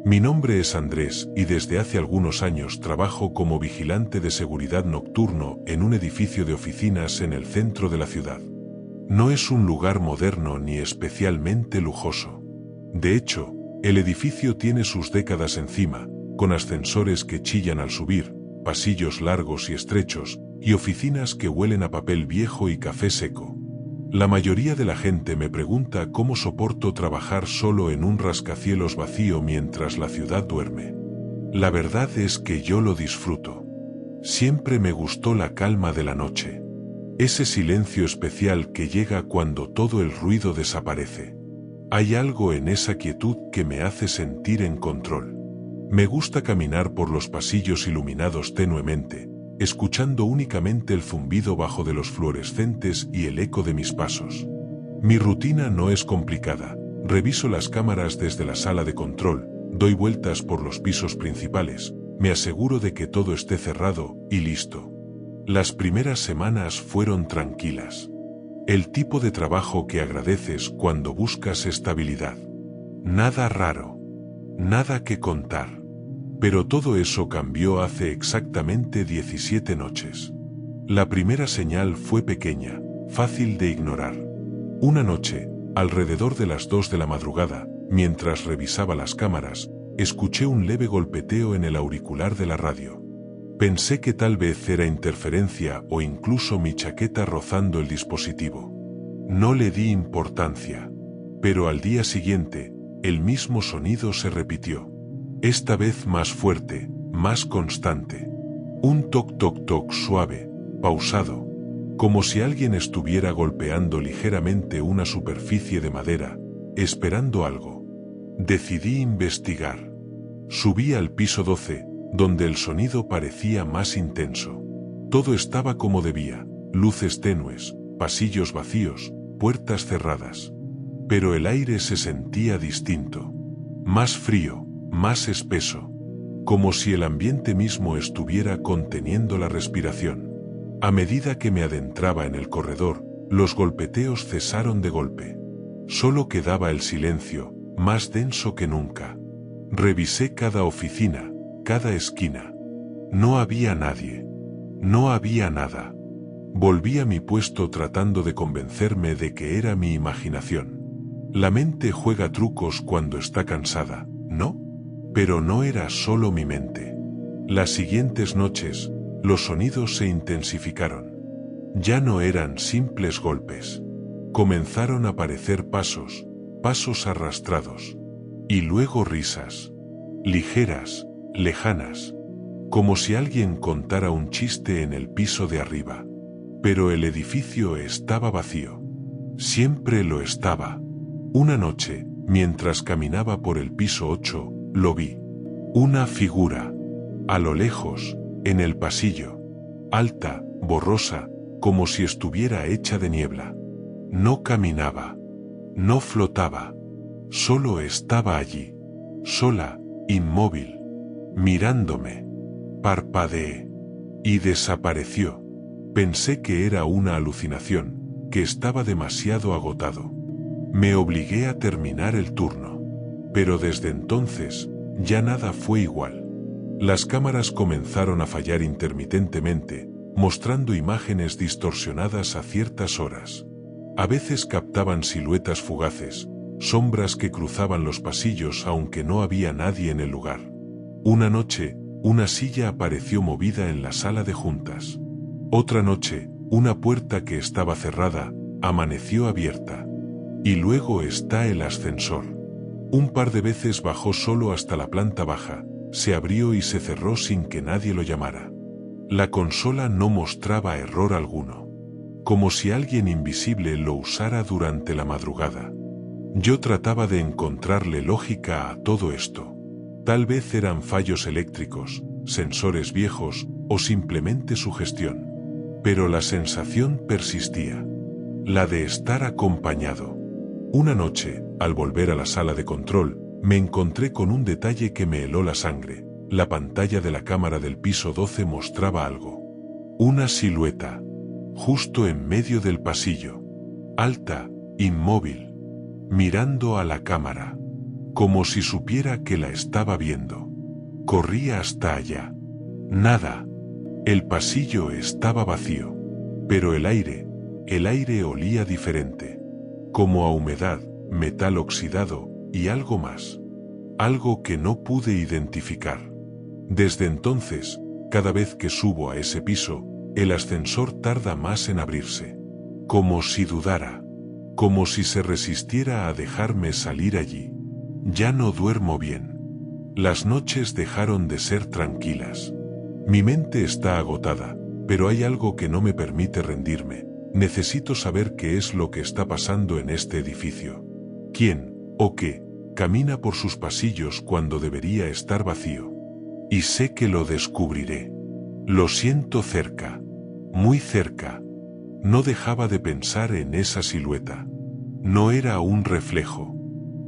Mi nombre es Andrés y desde hace algunos años trabajo como vigilante de seguridad nocturno en un edificio de oficinas en el centro de la ciudad. No es un lugar moderno ni especialmente lujoso. De hecho, el edificio tiene sus décadas encima, con ascensores que chillan al subir, pasillos largos y estrechos, y oficinas que huelen a papel viejo y café seco. La mayoría de la gente me pregunta cómo soporto trabajar solo en un rascacielos vacío mientras la ciudad duerme. La verdad es que yo lo disfruto. Siempre me gustó la calma de la noche. Ese silencio especial que llega cuando todo el ruido desaparece. Hay algo en esa quietud que me hace sentir en control. Me gusta caminar por los pasillos iluminados tenuemente, escuchando únicamente el zumbido bajo de los fluorescentes y el eco de mis pasos. Mi rutina no es complicada. Reviso las cámaras desde la sala de control, doy vueltas por los pisos principales, me aseguro de que todo esté cerrado y listo. Las primeras semanas fueron tranquilas. El tipo de trabajo que agradeces cuando buscas estabilidad. Nada raro. Nada que contar. Pero todo eso cambió hace exactamente 17 noches. La primera señal fue pequeña, fácil de ignorar. Una noche, alrededor de las 2 de la madrugada, mientras revisaba las cámaras, escuché un leve golpeteo en el auricular de la radio. Pensé que tal vez era interferencia o incluso mi chaqueta rozando el dispositivo. No le di importancia. Pero al día siguiente, el mismo sonido se repitió. Esta vez más fuerte, más constante. Un toc suave, pausado, como si alguien estuviera golpeando ligeramente una superficie de madera, esperando algo. Decidí investigar. Subí al piso 12, donde el sonido parecía más intenso. Todo estaba como debía, luces tenues, pasillos vacíos, puertas cerradas. Pero el aire se sentía distinto. Más frío, más espeso, como si el ambiente mismo estuviera conteniendo la respiración. A medida que me adentraba en el corredor, los golpeteos cesaron de golpe. Solo quedaba el silencio, más denso que nunca. Revisé cada oficina, cada esquina. No había nadie. No había nada. Volví a mi puesto tratando de convencerme de que era mi imaginación. La mente juega trucos cuando está cansada, ¿no? Pero no era solo mi mente. Las siguientes noches, los sonidos se intensificaron. Ya no eran simples golpes. Comenzaron a aparecer pasos, pasos arrastrados. Y luego risas. Ligeras, lejanas. Como si alguien contara un chiste en el piso de arriba. Pero el edificio estaba vacío. Siempre lo estaba. Una noche, mientras caminaba por el piso 8, lo vi. Una figura. A lo lejos, en el pasillo. Alta, borrosa, como si estuviera hecha de niebla. No caminaba. No flotaba. Solo estaba allí. Sola, inmóvil. Mirándome. Parpadeé. Y desapareció. Pensé que era una alucinación, que estaba demasiado agotado. Me obligué a terminar el turno. Pero desde entonces, ya nada fue igual. Las cámaras comenzaron a fallar intermitentemente, mostrando imágenes distorsionadas a ciertas horas. A veces captaban siluetas fugaces, sombras que cruzaban los pasillos aunque no había nadie en el lugar. Una noche, una silla apareció movida en la sala de juntas. Otra noche, una puerta que estaba cerrada, amaneció abierta. Y luego está el ascensor. Un par de veces bajó solo hasta la planta baja, se abrió y se cerró sin que nadie lo llamara. La consola no mostraba error alguno. Como si alguien invisible lo usara durante la madrugada. Yo trataba de encontrarle lógica a todo esto. Tal vez eran fallos eléctricos, sensores viejos o simplemente sugestión. Pero la sensación persistía. La de estar acompañado. Una noche, al volver a la sala de control, me encontré con un detalle que me heló la sangre. La pantalla de la cámara del piso 12 mostraba algo. Una silueta. Justo en medio del pasillo. Alta, inmóvil. Mirando a la cámara. como si supiera que la estaba viendo. Corrí hasta allá. Nada. El pasillo estaba vacío. Pero el aire olía diferente. Como a humedad, metal oxidado y algo más. Algo que no pude identificar. Desde entonces, cada vez que subo a ese piso, el ascensor tarda más en abrirse. Como si dudara. Como si se resistiera a dejarme salir allí. Ya no duermo bien. Las noches dejaron de ser tranquilas. Mi mente está agotada, pero hay algo que no me permite rendirme. Necesito saber qué es lo que está pasando en este edificio. ¿Quién, o qué, camina por sus pasillos cuando debería estar vacío? Y sé que lo descubriré. Lo siento cerca. Muy cerca. No dejaba de pensar en esa silueta. No era un reflejo.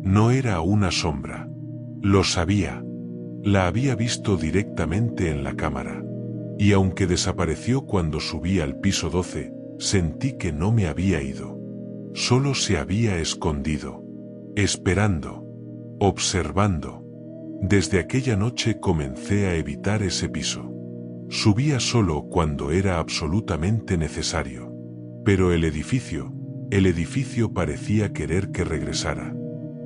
No era una sombra. Lo sabía. La había visto directamente en la cámara. Y aunque desapareció cuando subí al piso 12, sentí que no me había ido. Solo se había escondido. Esperando. Observando. Desde aquella noche comencé a evitar ese piso. Subía solo cuando era absolutamente necesario. Pero el edificio parecía querer que regresara.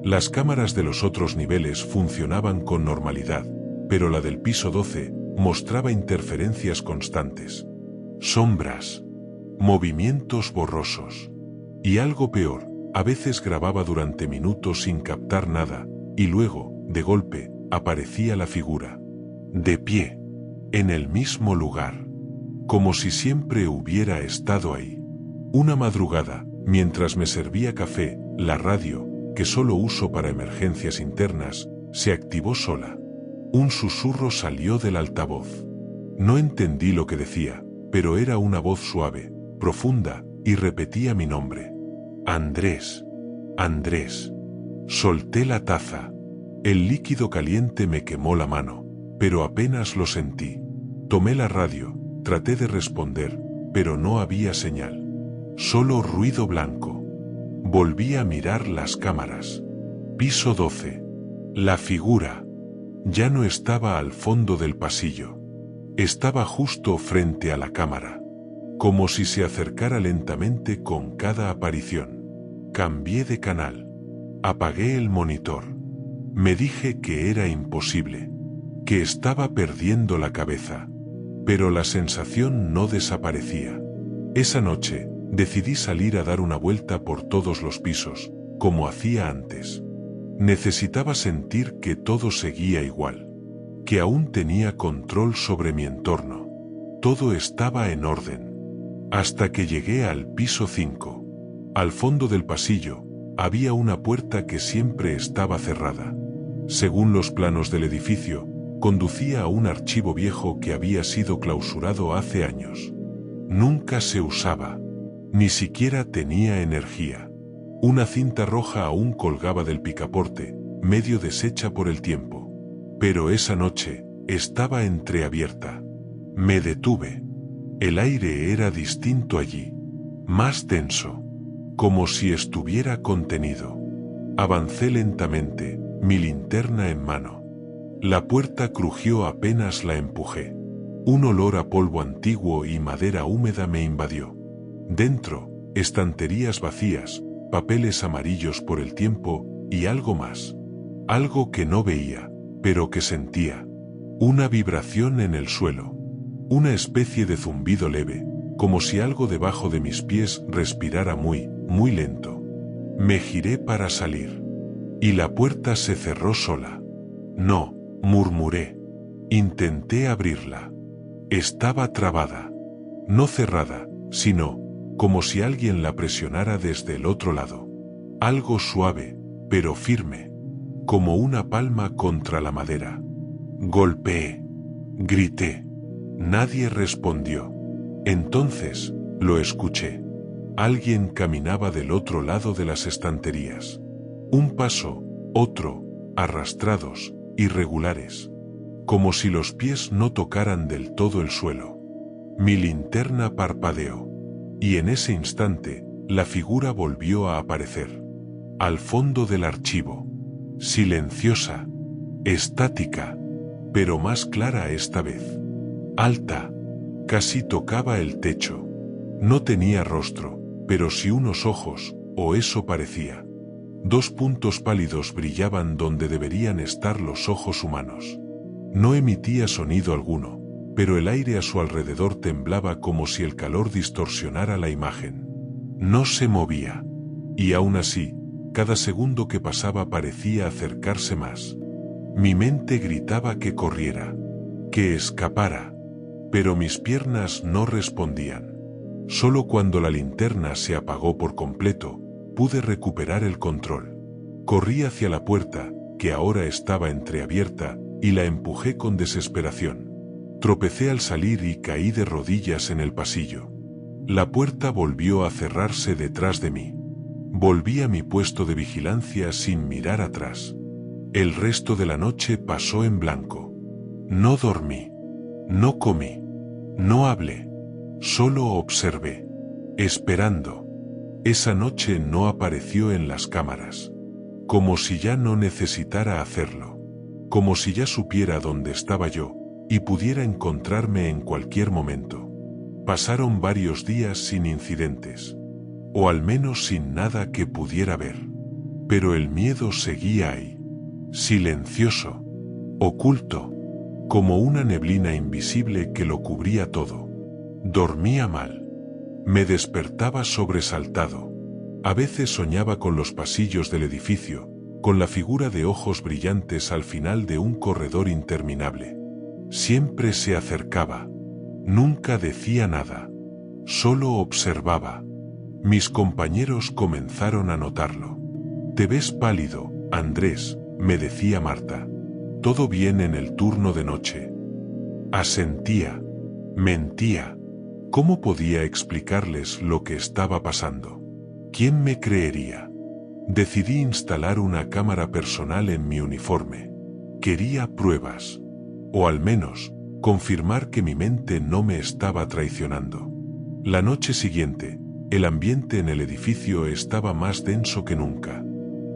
Las cámaras de los otros niveles funcionaban con normalidad, pero la del piso 12 mostraba interferencias constantes. Sombras. Movimientos borrosos. Y algo peor, a veces grababa durante minutos sin captar nada, y luego, de golpe, aparecía la figura. De pie. En el mismo lugar. Como si siempre hubiera estado ahí. Una madrugada, mientras me servía café, la radio, que solo uso para emergencias internas, se activó sola. Un susurro salió del altavoz. No entendí lo que decía, pero era una voz suave, profunda, y repetía mi nombre. Andrés. Andrés. Solté la taza. El líquido caliente me quemó la mano, pero apenas lo sentí. Tomé la radio, traté de responder, pero no había señal. Solo ruido blanco. Volví a mirar las cámaras. Piso 12. La figura. Ya no estaba al fondo del pasillo. Estaba justo frente a la cámara. Como si se acercara lentamente con cada aparición. Cambié de canal. Apagué el monitor. Me dije que era imposible. Que estaba perdiendo la cabeza. Pero la sensación no desaparecía. Esa noche, decidí salir a dar una vuelta por todos los pisos, como hacía antes. Necesitaba sentir que todo seguía igual. Que aún tenía control sobre mi entorno. Todo estaba en orden. Hasta que llegué al piso 5. Al fondo del pasillo, había una puerta que siempre estaba cerrada. Según los planos del edificio, conducía a un archivo viejo que había sido clausurado hace años. Nunca se usaba. Ni siquiera tenía energía. Una cinta roja aún colgaba del picaporte, medio deshecha por el tiempo. Pero esa noche, estaba entreabierta. Me detuve. El aire era distinto allí. Más denso. Como si estuviera contenido. Avancé lentamente, mi linterna en mano. La puerta crujió apenas la empujé. Un olor a polvo antiguo y madera húmeda me invadió. Dentro, estanterías vacías, papeles amarillos por el tiempo, y algo más. Algo que no veía, pero que sentía. Una vibración en el suelo. Una especie de zumbido leve, como si algo debajo de mis pies respirara muy, muy lento. Me giré para salir. Y la puerta se cerró sola. No, murmuré. Intenté abrirla. Estaba trabada. No cerrada, sino, como si alguien la presionara desde el otro lado. Algo suave, pero firme. Como una palma contra la madera. Golpeé. Grité. Nadie respondió. Entonces, lo escuché. Alguien caminaba del otro lado de las estanterías. Un paso, otro, arrastrados, irregulares. Como si los pies no tocaran del todo el suelo. Mi linterna parpadeó. Y en ese instante, la figura volvió a aparecer. Al fondo del archivo. Silenciosa, estática, pero más clara esta vez. Alta, casi tocaba el techo. No tenía rostro, pero sí unos ojos, o eso parecía. 2 puntos pálidos brillaban donde deberían estar los ojos humanos. No emitía sonido alguno, pero el aire a su alrededor temblaba como si el calor distorsionara la imagen. No se movía, y aún así, cada segundo que pasaba parecía acercarse más. Mi mente gritaba que corriera, que escapara, pero mis piernas no respondían. Solo cuando la linterna se apagó por completo, pude recuperar el control. Corrí hacia la puerta, que ahora estaba entreabierta, y la empujé con desesperación. Tropecé al salir y caí de rodillas en el pasillo. La puerta volvió a cerrarse detrás de mí. Volví a mi puesto de vigilancia sin mirar atrás. El resto de la noche pasó en blanco. No dormí, no comí, no hablé, solo observé, esperando. Esa noche no apareció en las cámaras. Como si ya no necesitara hacerlo. Como si ya supiera dónde estaba yo, y pudiera encontrarme en cualquier momento. Pasaron varios días sin incidentes. O al menos sin nada que pudiera ver. Pero el miedo seguía ahí. Silencioso. Oculto. Como una neblina invisible que lo cubría todo. Dormía mal. Me despertaba sobresaltado. A veces soñaba con los pasillos del edificio, con la figura de ojos brillantes al final de un corredor interminable. Siempre se acercaba. Nunca decía nada. Solo observaba. Mis compañeros comenzaron a notarlo. «Te ves pálido, Andrés», me decía Marta. «Todo bien en el turno de noche». Asentía. Mentía. ¿Cómo podía explicarles lo que estaba pasando? ¿Quién me creería? Decidí instalar una cámara personal en mi uniforme. Quería pruebas. O al menos, confirmar que mi mente no me estaba traicionando. La noche siguiente, el ambiente en el edificio estaba más denso que nunca.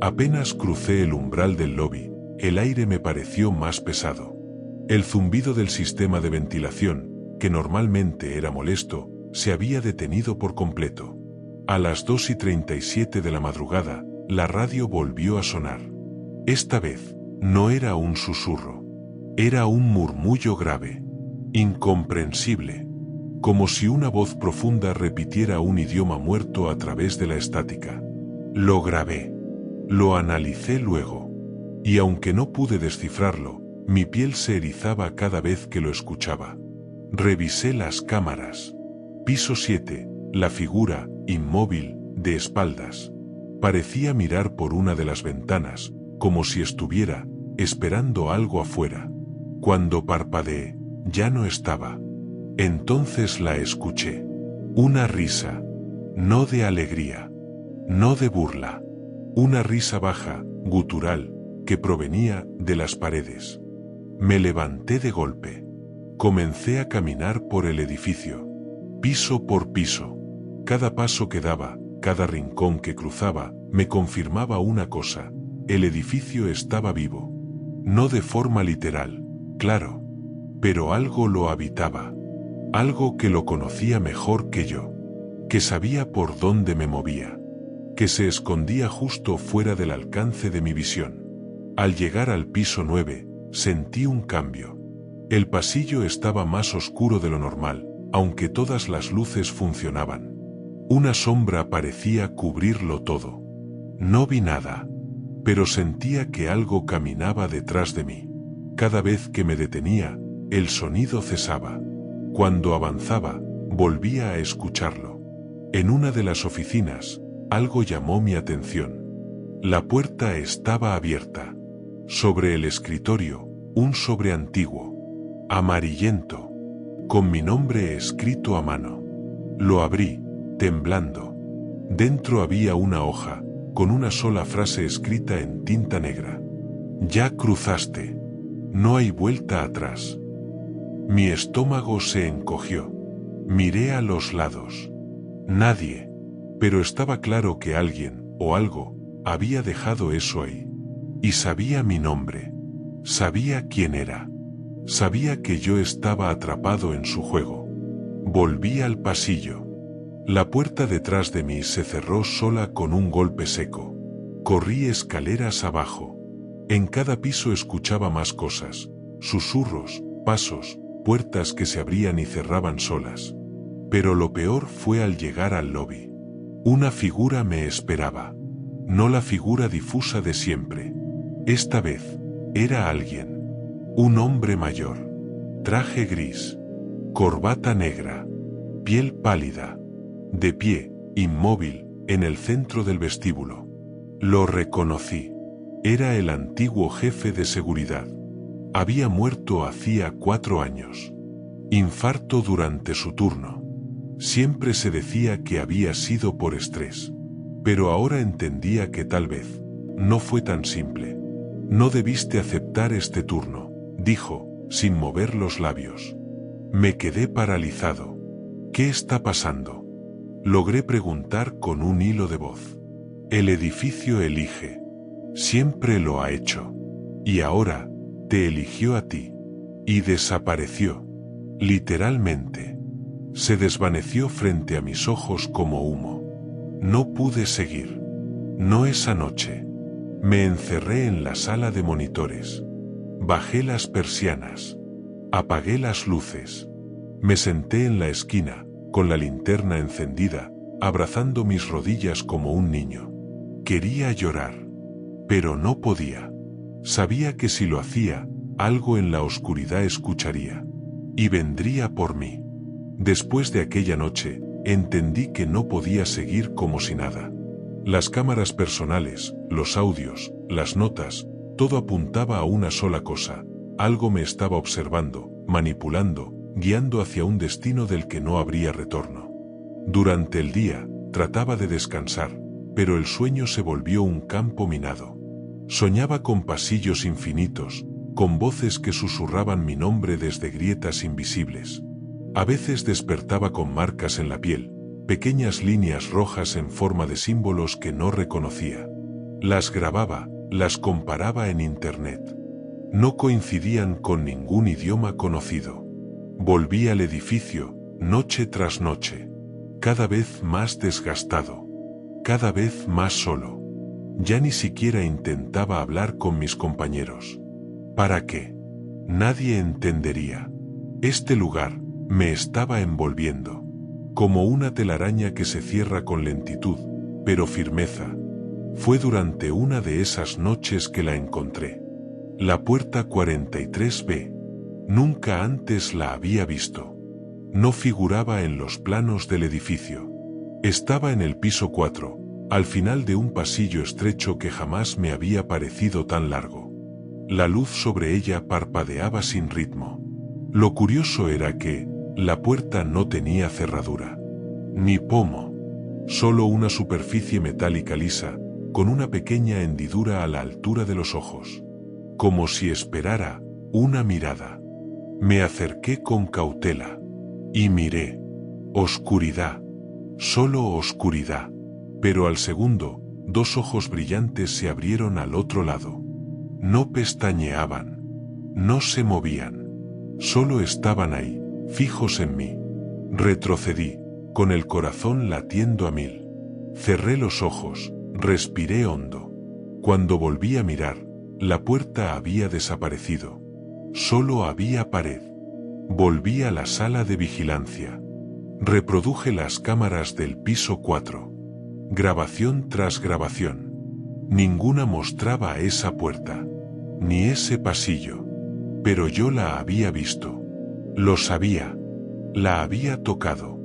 Apenas crucé el umbral del lobby, el aire me pareció más pesado. El zumbido del sistema de ventilación, que normalmente era molesto, se había detenido por completo. A las 2:37 de la madrugada, la radio volvió a sonar. Esta vez, no era un susurro. Era un murmullo grave, incomprensible, como si una voz profunda repitiera un idioma muerto a través de la estática. Lo grabé. Lo analicé luego. Y aunque no pude descifrarlo, mi piel se erizaba cada vez que lo escuchaba. Revisé las cámaras. Piso 7, la figura, inmóvil, de espaldas. Parecía mirar por una de las ventanas, como si estuviera esperando algo afuera. Cuando parpadeé, ya no estaba. Entonces la escuché. Una risa. No de alegría. No de burla. Una risa baja, gutural, que provenía de las paredes. Me levanté de golpe. Comencé a caminar por el edificio. Piso por piso. Cada paso que daba, cada rincón que cruzaba, me confirmaba una cosa. El edificio estaba vivo. No de forma literal, claro. Pero algo lo habitaba. Algo que lo conocía mejor que yo. Que sabía por dónde me movía. Que se escondía justo fuera del alcance de mi visión. Al llegar al piso 9, sentí un cambio. El pasillo estaba más oscuro de lo normal, aunque todas las luces funcionaban. Una sombra parecía cubrirlo todo. No vi nada, pero sentía que algo caminaba detrás de mí. Cada vez que me detenía, el sonido cesaba. Cuando avanzaba, volvía a escucharlo. En una de las oficinas, algo llamó mi atención. La puerta estaba abierta. Sobre el escritorio, un sobre antiguo, amarillento, con mi nombre escrito a mano. Lo abrí, temblando. Dentro había una hoja, con una sola frase escrita en tinta negra. Ya cruzaste. No hay vuelta atrás. Mi estómago se encogió. Miré a los lados. Nadie. Pero estaba claro que alguien, o algo, había dejado eso ahí. Y sabía mi nombre. Sabía quién era. Sabía que yo estaba atrapado en su juego. Volví al pasillo. La puerta detrás de mí se cerró sola con un golpe seco. Corrí escaleras abajo. En cada piso escuchaba más cosas, susurros, pasos, puertas que se abrían y cerraban solas. Pero lo peor fue al llegar al lobby. Una figura me esperaba. No la figura difusa de siempre. Esta vez, era alguien. Un hombre mayor. Traje gris. Corbata negra. Piel pálida. De pie, inmóvil, en el centro del vestíbulo. Lo reconocí. Era el antiguo jefe de seguridad. Había muerto hacía 4 años. Infarto durante su turno. Siempre se decía que había sido por estrés. Pero ahora entendía que tal vez no fue tan simple. No debiste aceptar este turno, dijo, sin mover los labios. Me quedé paralizado. ¿Qué está pasando? Logré preguntar con un hilo de voz. El edificio elige. Siempre lo ha hecho. Y ahora, te eligió a ti. Y desapareció. Literalmente. Se desvaneció frente a mis ojos como humo. No pude seguir. No esa noche. Me encerré en la sala de monitores. Bajé las persianas. Apagué las luces. Me senté en la esquina, con la linterna encendida, abrazando mis rodillas como un niño. Quería llorar. Pero no podía. Sabía que si lo hacía, algo en la oscuridad escucharía. Y vendría por mí. Después de aquella noche, entendí que no podía seguir como si nada. Las cámaras personales, los audios, las notas, todo apuntaba a una sola cosa. Algo me estaba observando, manipulando, guiando hacia un destino del que no habría retorno. Durante el día, trataba de descansar, pero el sueño se volvió un campo minado. Soñaba con pasillos infinitos, con voces que susurraban mi nombre desde grietas invisibles. A veces despertaba con marcas en la piel, pequeñas líneas rojas en forma de símbolos que no reconocía. Las grababa, las comparaba en internet. No coincidían con ningún idioma conocido. Volví al edificio, noche tras noche. Cada vez más desgastado. Cada vez más solo. Ya ni siquiera intentaba hablar con mis compañeros. ¿Para qué? Nadie entendería. Este lugar me estaba envolviendo. Como una telaraña que se cierra con lentitud, pero firmeza. Fue durante una de esas noches que la encontré. La puerta 43B. Nunca antes la había visto. No figuraba en los planos del edificio. Estaba en el piso 4, al final de un pasillo estrecho que jamás me había parecido tan largo. La luz sobre ella parpadeaba sin ritmo. Lo curioso era que la puerta no tenía cerradura, ni pomo, solo una superficie metálica lisa, con una pequeña hendidura a la altura de los ojos, como si esperara una mirada. Me acerqué con cautela y miré. Oscuridad, solo oscuridad, pero al segundo, 2 ojos brillantes se abrieron al otro lado. No pestañeaban, no se movían, solo estaban ahí, fijos en mí. Retrocedí, con el corazón latiendo a 1000. Cerré los ojos, respiré hondo. Cuando volví a mirar, la puerta había desaparecido. Solo había pared. Volví a la sala de vigilancia. Reproduje las cámaras del piso 4. Grabación tras grabación. Ninguna mostraba esa puerta, ni ese pasillo. Pero yo la había visto. Lo sabía. La había tocado.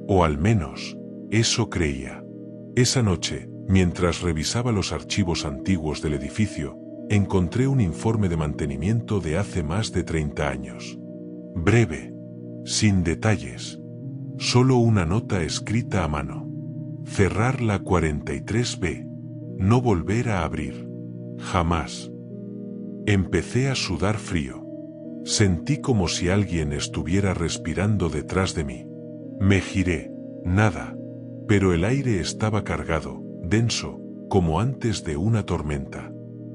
O al menos, eso creía. Esa noche, mientras revisaba los archivos antiguos del edificio, encontré un informe de mantenimiento de hace más de 30 años. Breve. Sin detalles. Solo una nota escrita a mano. Cerrar la 43B. No volver a abrir. Jamás. Empecé a sudar frío. Sentí como si alguien estuviera respirando detrás de mí. Me giré. Nada. Pero el aire estaba cargado, denso, como antes de una tormenta.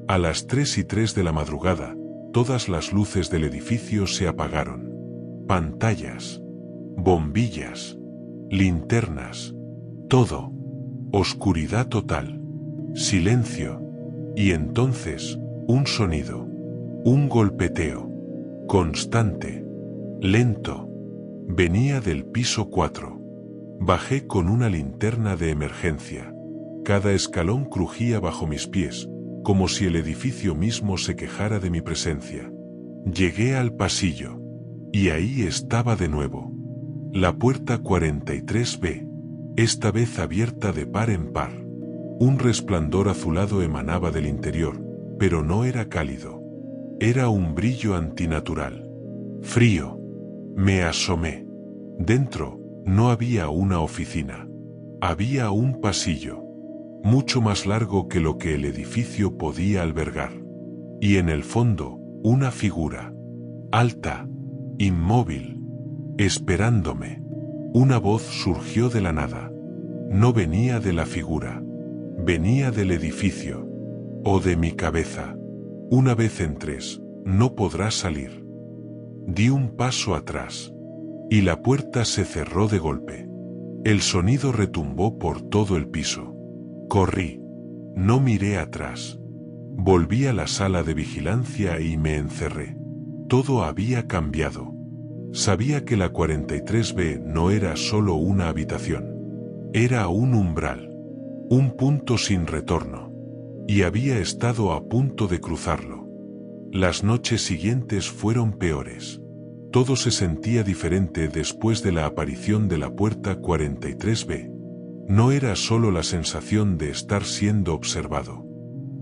A las 3:03 de la madrugada, todas las luces del edificio se apagaron. Pantallas, bombillas, linternas, todo. Oscuridad total. Silencio. Y entonces, un sonido. Un golpeteo. Constante. Lento. Venía del piso 4. Bajé con una linterna de emergencia. Cada escalón crujía bajo mis pies, como si el edificio mismo se quejara de mi presencia. Llegué al pasillo. Y ahí estaba de nuevo. La puerta 43B. Esta vez abierta de par en par. Un resplandor azulado emanaba del interior, pero no era cálido. Era un brillo antinatural. Frío. Me asomé. Dentro, no había una oficina. Había un pasillo, mucho más largo que lo que el edificio podía albergar. Y en el fondo, una figura. Alta. Inmóvil. Esperándome. Una voz surgió de la nada. No venía de la figura. Venía del edificio. O de mi cabeza. Una vez entres, no podrás salir. Di un paso atrás. Y la puerta se cerró de golpe. El sonido retumbó por todo el piso. Corrí. No miré atrás. Volví a la sala de vigilancia y me encerré. Todo había cambiado. Sabía que la 43B no era solo una habitación. Era un umbral. Un punto sin retorno. Y había estado a punto de cruzarlo. Las noches siguientes fueron peores. Todo se sentía diferente después de la aparición de la puerta 43B. No era solo la sensación de estar siendo observado.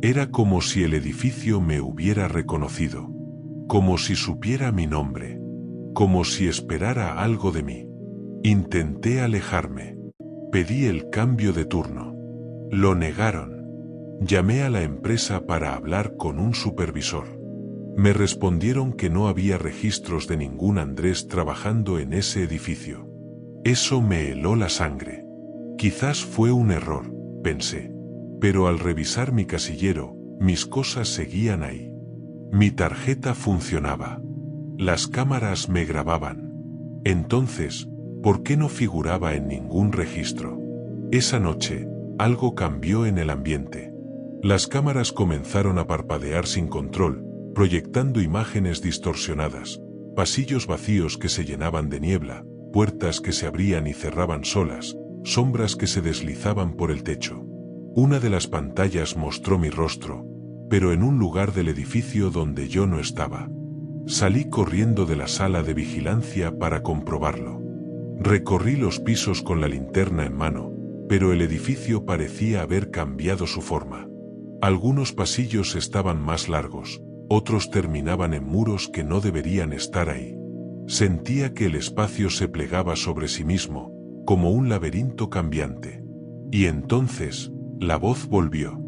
Era como si el edificio me hubiera reconocido. Como si supiera mi nombre. Como si esperara algo de mí. Intenté alejarme. Pedí el cambio de turno. Lo negaron. Llamé a la empresa para hablar con un supervisor. Me respondieron que no había registros de ningún Andrés trabajando en ese edificio. Eso me heló la sangre. Quizás fue un error, pensé. Pero al revisar mi casillero, mis cosas seguían ahí. Mi tarjeta funcionaba. Las cámaras me grababan. Entonces, ¿por qué no figuraba en ningún registro? Esa noche, algo cambió en el ambiente. Las cámaras comenzaron a parpadear sin control, proyectando imágenes distorsionadas, pasillos vacíos que se llenaban de niebla, puertas que se abrían y cerraban solas, sombras que se deslizaban por el techo. Una de las pantallas mostró mi rostro, pero en un lugar del edificio donde yo no estaba. Salí corriendo de la sala de vigilancia para comprobarlo. Recorrí los pisos con la linterna en mano, pero el edificio parecía haber cambiado su forma. Algunos pasillos estaban más largos, otros terminaban en muros que no deberían estar ahí. Sentía que el espacio se plegaba sobre sí mismo, como un laberinto cambiante. Y entonces, la voz volvió.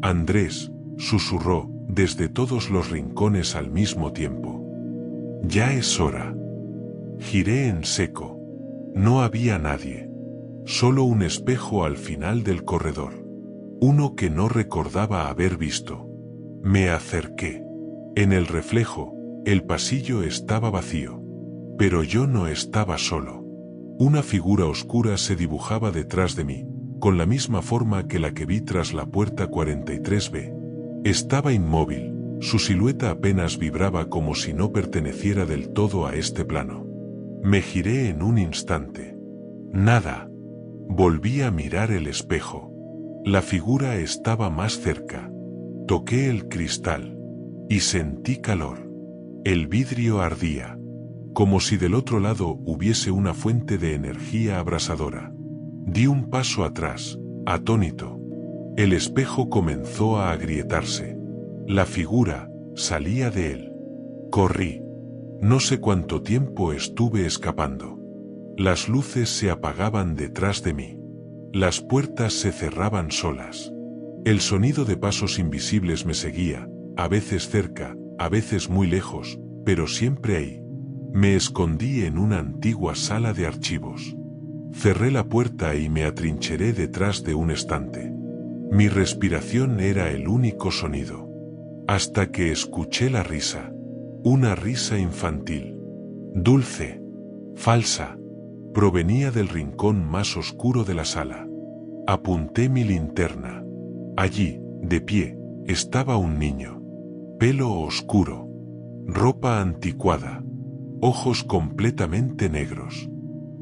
Andrés, susurró, desde todos los rincones al mismo tiempo. Ya es hora. Giré en seco. No había nadie. Solo un espejo al final del corredor. Uno que no recordaba haber visto. Me acerqué. En el reflejo, el pasillo estaba vacío. Pero yo no estaba solo. Una figura oscura se dibujaba detrás de mí, con la misma forma que la que vi tras la puerta 43B. Estaba inmóvil, su silueta apenas vibraba como si no perteneciera del todo a este plano. Me giré en un instante. Nada. Volví a mirar el espejo. La figura estaba más cerca. Toqué el cristal. Y sentí calor. El vidrio ardía. Como si del otro lado hubiese una fuente de energía abrasadora. Di un paso atrás, atónito. El espejo comenzó a agrietarse. La figura salía de él. Corrí. No sé cuánto tiempo estuve escapando. Las luces se apagaban detrás de mí. Las puertas se cerraban solas. El sonido de pasos invisibles me seguía, a veces cerca, a veces muy lejos, pero siempre ahí. Me escondí en una antigua sala de archivos. Cerré la puerta y me atrincheré detrás de un estante. Mi respiración era el único sonido. hasta que escuché la risa, una risa infantil, dulce, falsa, provenía del rincón más oscuro de la sala. Apunté mi linterna. Allí, de pie, estaba un niño. Pelo oscuro, ropa anticuada, ojos completamente negros.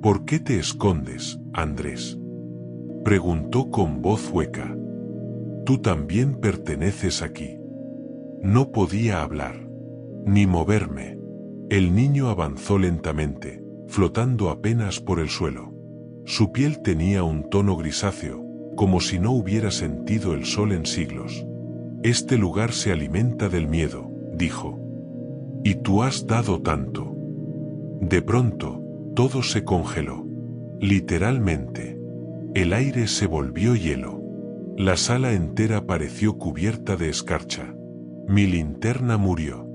¿Por qué te escondes, Andrés?, preguntó con voz hueca. Tú también perteneces aquí. No podía hablar, ni moverme. El niño avanzó lentamente, flotando apenas por el suelo. Su piel tenía un tono grisáceo, como si no hubiera sentido el sol en siglos. Este lugar se alimenta del miedo, dijo. Y tú has dado tanto. De pronto, todo se congeló. Literalmente. El aire se volvió hielo. La sala entera pareció cubierta de escarcha. Mi linterna murió.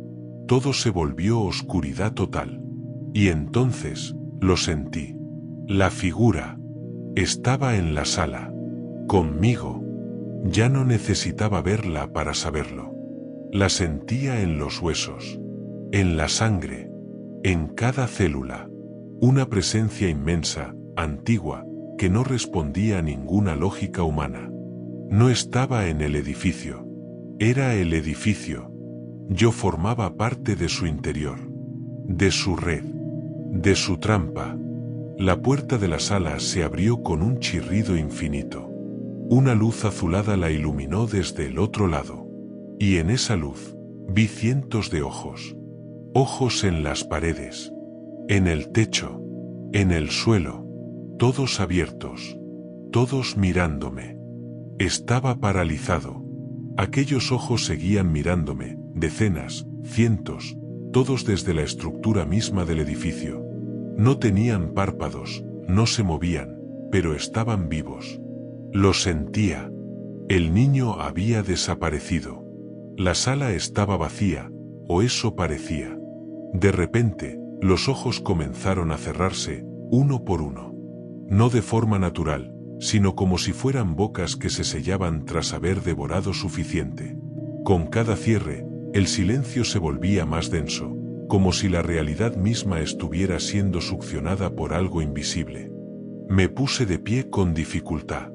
Todo se volvió oscuridad total. Y entonces, lo sentí. La figura estaba en la sala. Conmigo. Ya no necesitaba verla para saberlo. La sentía en los huesos, en la sangre, en cada célula. Una presencia inmensa, antigua, que no respondía a ninguna lógica humana. No estaba en el edificio. Era el edificio. Yo formaba parte de su interior, de su red, de su trampa. La puerta de la sala se abrió con un chirrido infinito. Una luz azulada la iluminó desde el otro lado. Y en esa luz, vi cientos de ojos. Ojos en las paredes, en el techo, en el suelo, todos abiertos, todos mirándome. Estaba paralizado. Aquellos ojos seguían mirándome, decenas, cientos, todos desde la estructura misma del edificio. No tenían párpados, no se movían, pero estaban vivos. Lo sentía. El niño había desaparecido. La sala estaba vacía, o eso parecía. De repente, los ojos comenzaron a cerrarse, uno por uno. No de forma natural, sino como si fueran bocas que se sellaban tras haber devorado suficiente. Con cada cierre, el silencio se volvía más denso, como si la realidad misma estuviera siendo succionada por algo invisible. Me puse de pie con dificultad.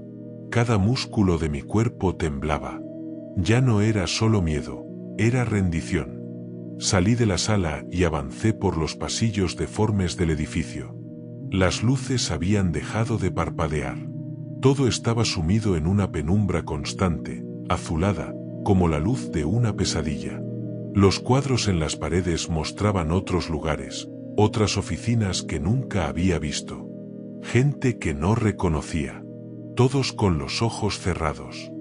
Cada músculo de mi cuerpo temblaba. Ya no era solo miedo, era rendición. Salí de la sala y avancé por los pasillos deformes del edificio. Las luces habían dejado de parpadear. Todo estaba sumido en una penumbra constante, azulada, como la luz de una pesadilla. Los cuadros en las paredes mostraban otros lugares, otras oficinas que nunca había visto. Gente que no reconocía. Todos con los ojos cerrados.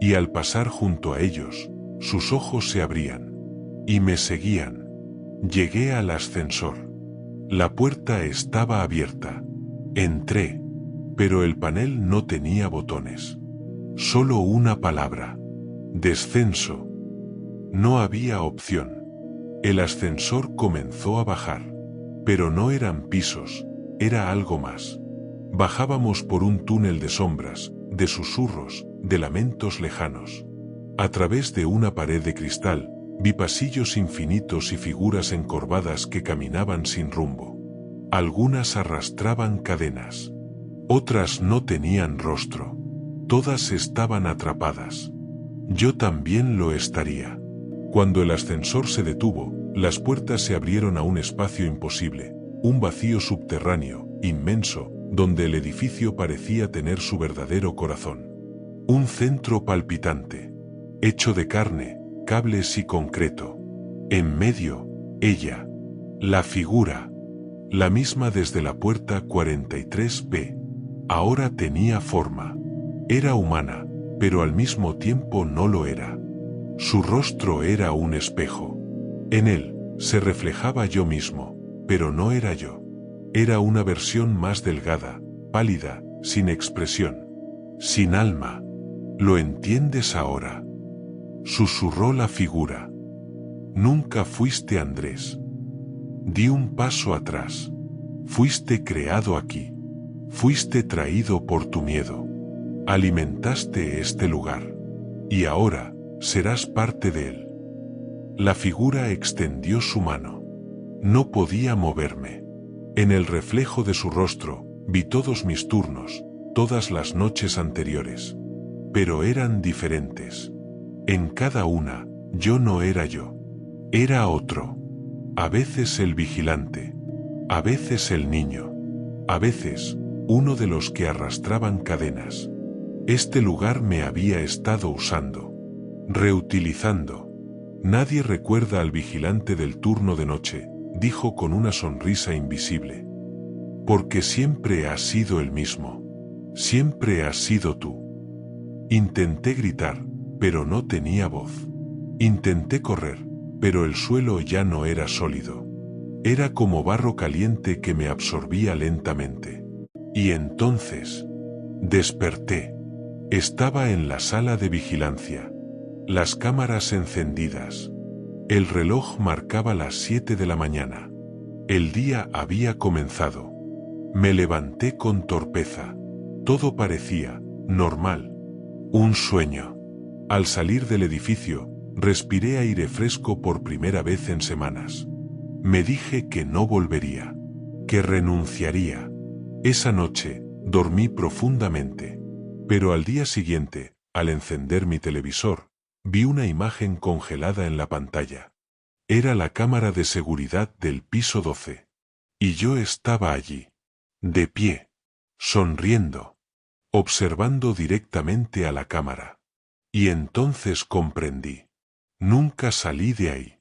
Y al pasar junto a ellos, sus ojos se abrían. Y me seguían. Llegué al ascensor. La puerta estaba abierta. Entré. Pero el panel no tenía botones. Solo una palabra. Descenso. No había opción. El ascensor comenzó a bajar. Pero no eran pisos, era algo más. Bajábamos por un túnel de sombras, de susurros, de lamentos lejanos. A través de una pared de cristal, vi pasillos infinitos y figuras encorvadas que caminaban sin rumbo. Algunas arrastraban cadenas. Otras no tenían rostro. Todas estaban atrapadas. Yo también lo estaría. Cuando el ascensor se detuvo, las puertas se abrieron a un espacio imposible, un vacío subterráneo, inmenso, donde el edificio parecía tener su verdadero corazón. Un centro palpitante, hecho de carne, cables y concreto. En medio, ella, la figura, la misma desde la puerta 43B. Ahora tenía forma. Era humana, pero al mismo tiempo no lo era. Su rostro era un espejo. En él, se reflejaba yo mismo, pero no era yo. Era una versión más delgada, pálida, sin expresión, sin alma. ¿Lo entiendes ahora?, susurró la figura. Nunca fuiste Andrés. Di un paso atrás. Fuiste creado aquí. Fuiste traído por tu miedo. Alimentaste este lugar. Y ahora, serás parte de él. La figura extendió su mano. No podía moverme. En el reflejo de su rostro, vi todos mis turnos, todas las noches anteriores. Pero eran diferentes. En cada una, yo no era yo. Era otro. A veces el vigilante. A veces el niño. A veces, uno de los que arrastraban cadenas. Este lugar me había estado usando. Reutilizando. Nadie recuerda al vigilante del turno de noche, dijo con una sonrisa invisible. Porque siempre has sido el mismo. Siempre has sido tú. Intenté gritar, pero no tenía voz. Intenté correr, pero el suelo ya no era sólido. Era como barro caliente que me absorbía lentamente. Y entonces, desperté. Estaba en la sala de vigilancia. Las cámaras encendidas. El reloj marcaba las 7 de la mañana. El día había comenzado. Me levanté con torpeza. Todo parecía normal. Un sueño. Al salir del edificio, respiré aire fresco por primera vez en semanas. Me dije que no volvería, que renunciaría. Esa noche, dormí profundamente. Pero al día siguiente, al encender mi televisor, vi una imagen congelada en la pantalla. Era la cámara de seguridad del piso 12. Y yo estaba allí, de pie, sonriendo, observando directamente a la cámara. Y entonces comprendí. Nunca salí de ahí.